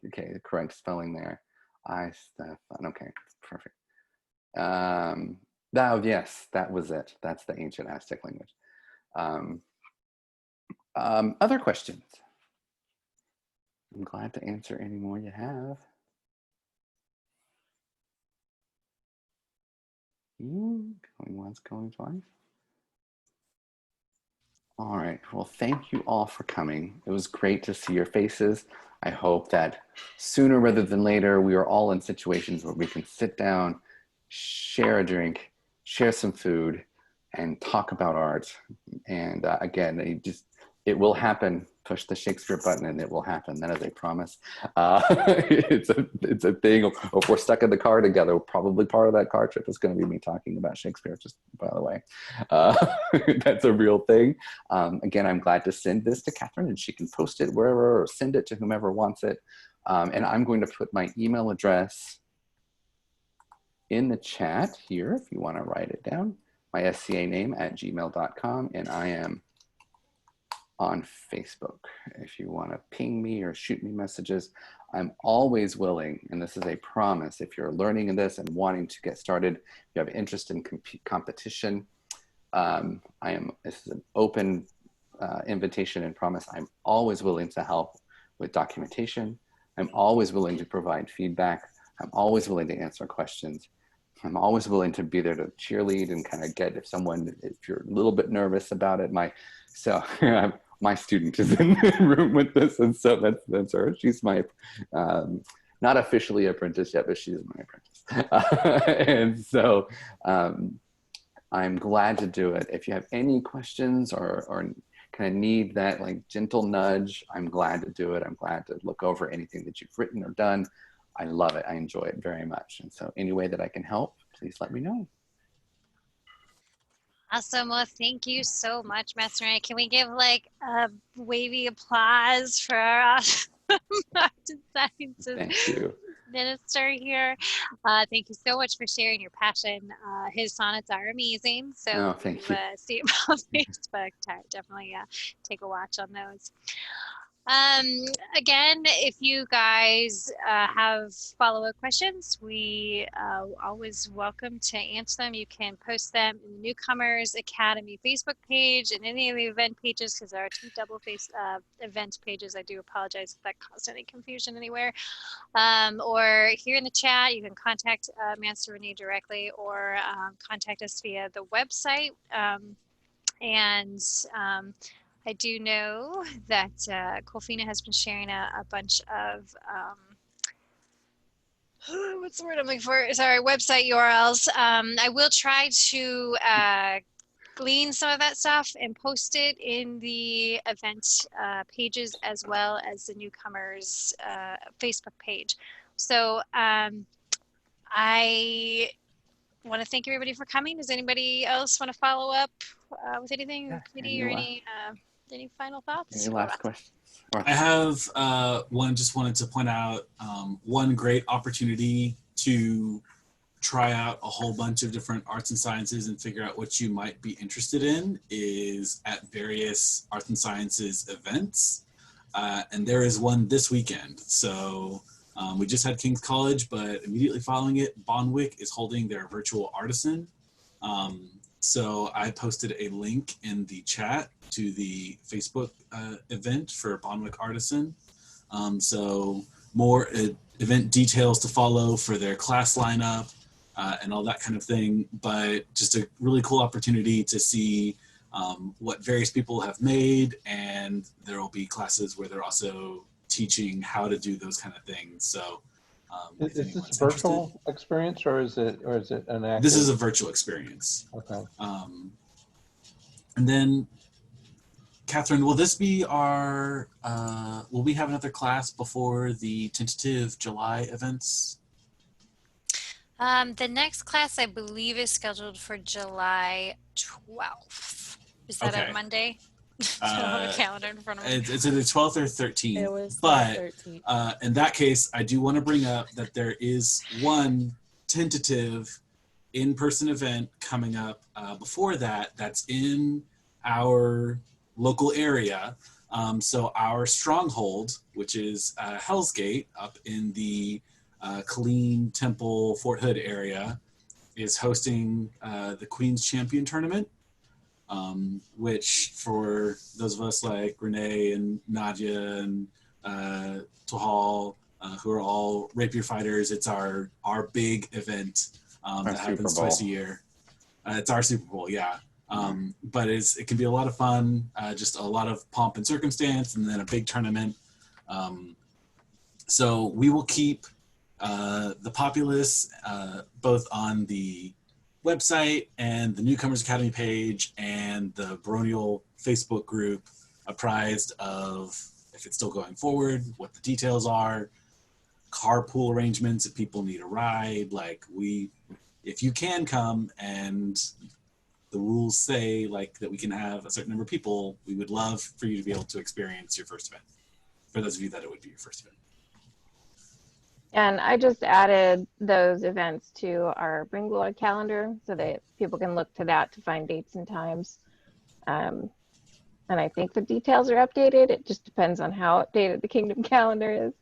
okay, the correct spelling there. Okay, perfect. Yes, that was it. That's the ancient Aztec language. Other questions? I'm glad to answer any more you have. Going once, going twice. All right, well, thank you all for coming. It was great to see your faces. I hope that sooner rather than later, we are all in situations where we can sit down, share a drink, share some food, and talk about art. And again, it will happen. Push the Shakespeare button and it will happen. That is a promise. It's a thing. Or if we're stuck in the car together, probably part of that car trip is going to be me talking about Shakespeare, just by the way. That's a real thing. Again, I'm glad to send this to Catherine and she can post it wherever or send it to whomever wants it. And I'm going to put my email address in the chat here if you want to write it down. My SCA name @gmail.com, and I am on Facebook. If you want to ping me or shoot me messages, I'm always willing, and this is a promise, if you're learning in this and wanting to get started, if you have interest in competition, this is an open invitation and promise. I'm always willing to help with documentation. I'm always willing to provide feedback. I'm always willing to answer questions. I'm always willing to be there to cheerlead and kind of get if you're a little bit nervous about it. My student is in the room with this, and so that's her. She's my, not officially apprentice yet, but she's my apprentice. And so I'm glad to do it. If you have any questions or kind of need that like gentle nudge, I'm glad to do it. I'm glad to look over anything that you've written or done. I love it. I enjoy it very much. And so any way that I can help, please let me know. Awesome. Well, thank you so much, Master Rene. Can we give like a wavy applause for our art and sciences Thank you. minister here? Thank you so much for sharing your passion. His sonnets are amazing. So Oh, thank you. see him on Facebook. Definitely take a watch on those. Again, if you guys have follow-up questions, we always welcome to answer them. You can post them in the Newcomers Academy Facebook page and any of the event pages, because there are two double event pages. I do apologize if that caused any confusion anywhere. Or here in the chat, you can contact Master Rene directly, or contact us via the website. I do know that Kolfina has been sharing a bunch of, what's the word I'm looking for? Sorry, website URLs. I will try to glean some of that stuff and post it in the event pages, as well as the Newcomers Facebook page. So I want to thank everybody for coming. Does anybody else want to follow up with anything, Yeah, committee, or any final thoughts? Any last questions? I have just wanted to point out one great opportunity to try out a whole bunch of different arts and sciences and figure out what you might be interested in is at various arts and sciences events. And there is one this weekend. So we just had King's College, but immediately following it, Bonwick is holding their virtual artisan. So I posted a link in the chat to the Facebook event for Bonwick Artisan. So more event details to follow for their class lineup and all that kind of thing. But just a really cool opportunity to see what various people have made, and there will be classes where they're also teaching how to do those kind of things. So is this a virtual experience, or is it an active? This is a virtual experience. Okay. And then, Catherine, will this be our, will we have another class before the tentative July events? The next class, I believe, is scheduled for July 12th. Is that a Monday? I don't have a calendar in front of me. It's either 12th or 13th. It was but 13th. In that case, I do want to bring up that there is one tentative in-person event coming up before that. That's in our local area. So our stronghold, which is Hell's Gate up in the Killeen Temple Fort Hood area, is hosting the Queen's Champion Tournament. Which for those of us like Rene and Nadia and Tohal, who are all rapier fighters, it's our big event that happens twice a year. It's our Super Bowl, yeah. But it can be a lot of fun, just a lot of pomp and circumstance, and then a big tournament. So we will keep the populace both on the website and the Newcomers Academy page and the Baronial Facebook group apprised of if it's still going forward, what the details are, carpool arrangements if people need a ride. Like if you can come and the rules say like that we can have a certain number of people, we would love for you to be able to experience your first event. For those of you that it would be your first event. And I just added those events to our Bryn Gwlad calendar so that people can look to that to find dates and times. And I think the details are updated. It just depends on how updated the Kingdom calendar is.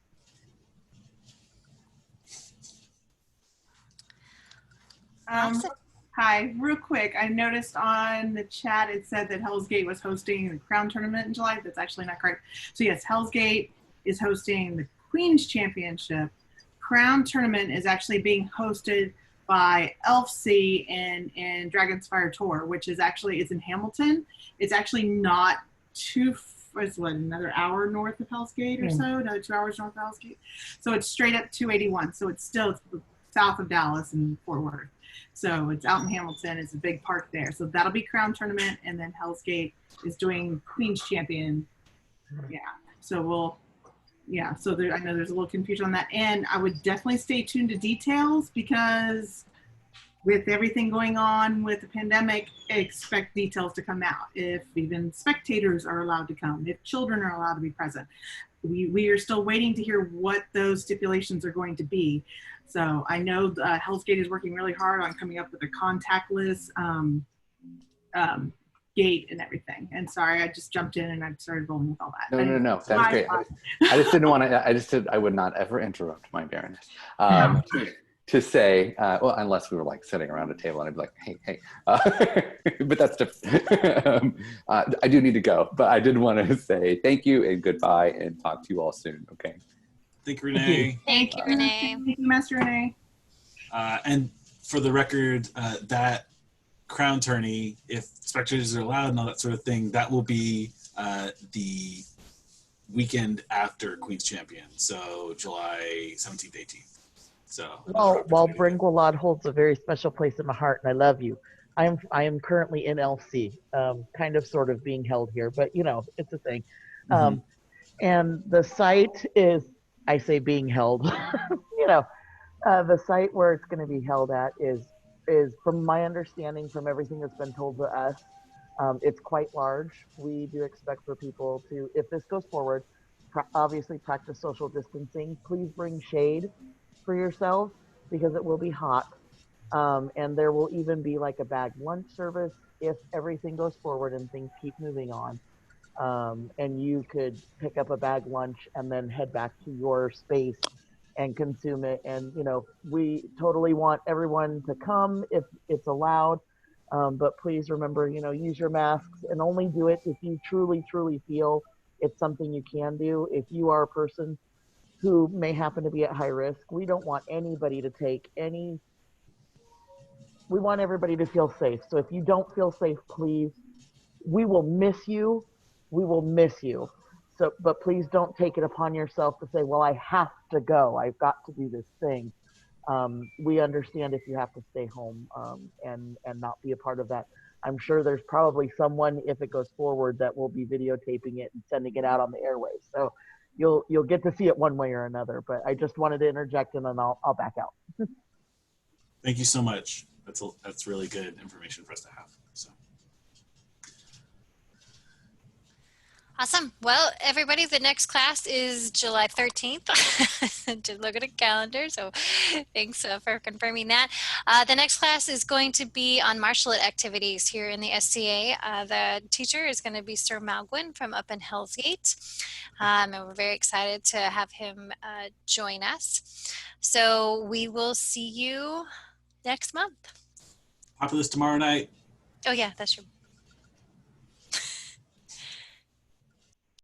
Awesome. Hi, real quick. I noticed on the chat it said that Hell's Gate was hosting the Crown Tournament in July. That's actually not correct. So yes, Hell's Gate is hosting the Queen's Championship. Crown Tournament is actually being hosted by Elfsea and Dragon's Fire Tour, which is actually, it's in Hamilton. It's actually not too, it's what, another hour north of Hell's Gate or so, another 2 hours north of Hell's Gate. So it's straight up 281. So it's still south of Dallas and Fort Worth. So it's out in Hamilton. It's a big park there. So that'll be Crown Tournament, and then Hell's Gate is doing Queen's Champion. Yeah. So we'll, yeah. So there, I know there's a little confusion on that, and I would definitely stay tuned to details because with everything going on with the pandemic, expect details to come out. If even spectators are allowed to come, if children are allowed to be present, we are still waiting to hear what those stipulations are going to be. So I know Hell's Gate is working really hard on coming up with a contactless gate and everything. And sorry, I just jumped in and I started rolling with all that. No. That's great. I just didn't want to, I would not ever interrupt my Baroness. To say, well, unless we were like sitting around a table and I'd be like, hey, but that's different. I do need to go, but I did want to say thank you and goodbye and talk to you all soon, okay? Thank you, Rene. Thank you, Rene. Thank you, Master Rene. And for the record, that crown tourney, if spectators are allowed and all that sort of thing, that will be the weekend after Queen's Champion, so July 17th, 18th. So while Bryn Gwlad holds a very special place in my heart, and I love you, I am currently in LC, kind of sort of being held here, but you know, it's a thing. And the site is, I say being held, you know, the site where it's going to be held at is from my understanding, from everything that's been told to us, it's quite large. We do expect for people to, if this goes forward, obviously practice social distancing. Please bring shade for yourself because it will be hot. And there will even be like a bag lunch service if everything goes forward and things keep moving on. And you could pick up a bag lunch and then head back to your space and consume it. And, you know, we totally want everyone to come if it's allowed. But please remember, you know, use your masks and only do it if you truly, truly feel it's something you can do. If you are a person who may happen to be at high risk, we don't want anybody to take any, we want everybody to feel safe. So if you don't feel safe, please, we will miss you. We will miss you. So, but please don't take it upon yourself to say, well, I have to go. I've got to do this thing. We understand if you have to stay home and not be a part of that. I'm sure there's probably someone, if it goes forward, that will be videotaping it and sending it out on the airwaves. So you'll get to see it one way or another. But I just wanted to interject and then I'll back out. Thank you so much. That's really good information for us to have. So. Awesome. Well, everybody, the next class is July 13th. Just look at a calendar. So thanks for confirming that. The next class is going to be on martial art activities here in the SCA. The teacher is going to be Sir Malgwyn from up in Hell's Gate. And we're very excited to have him join us. So we will see you next month. Populous tomorrow night. Oh, yeah, that's true.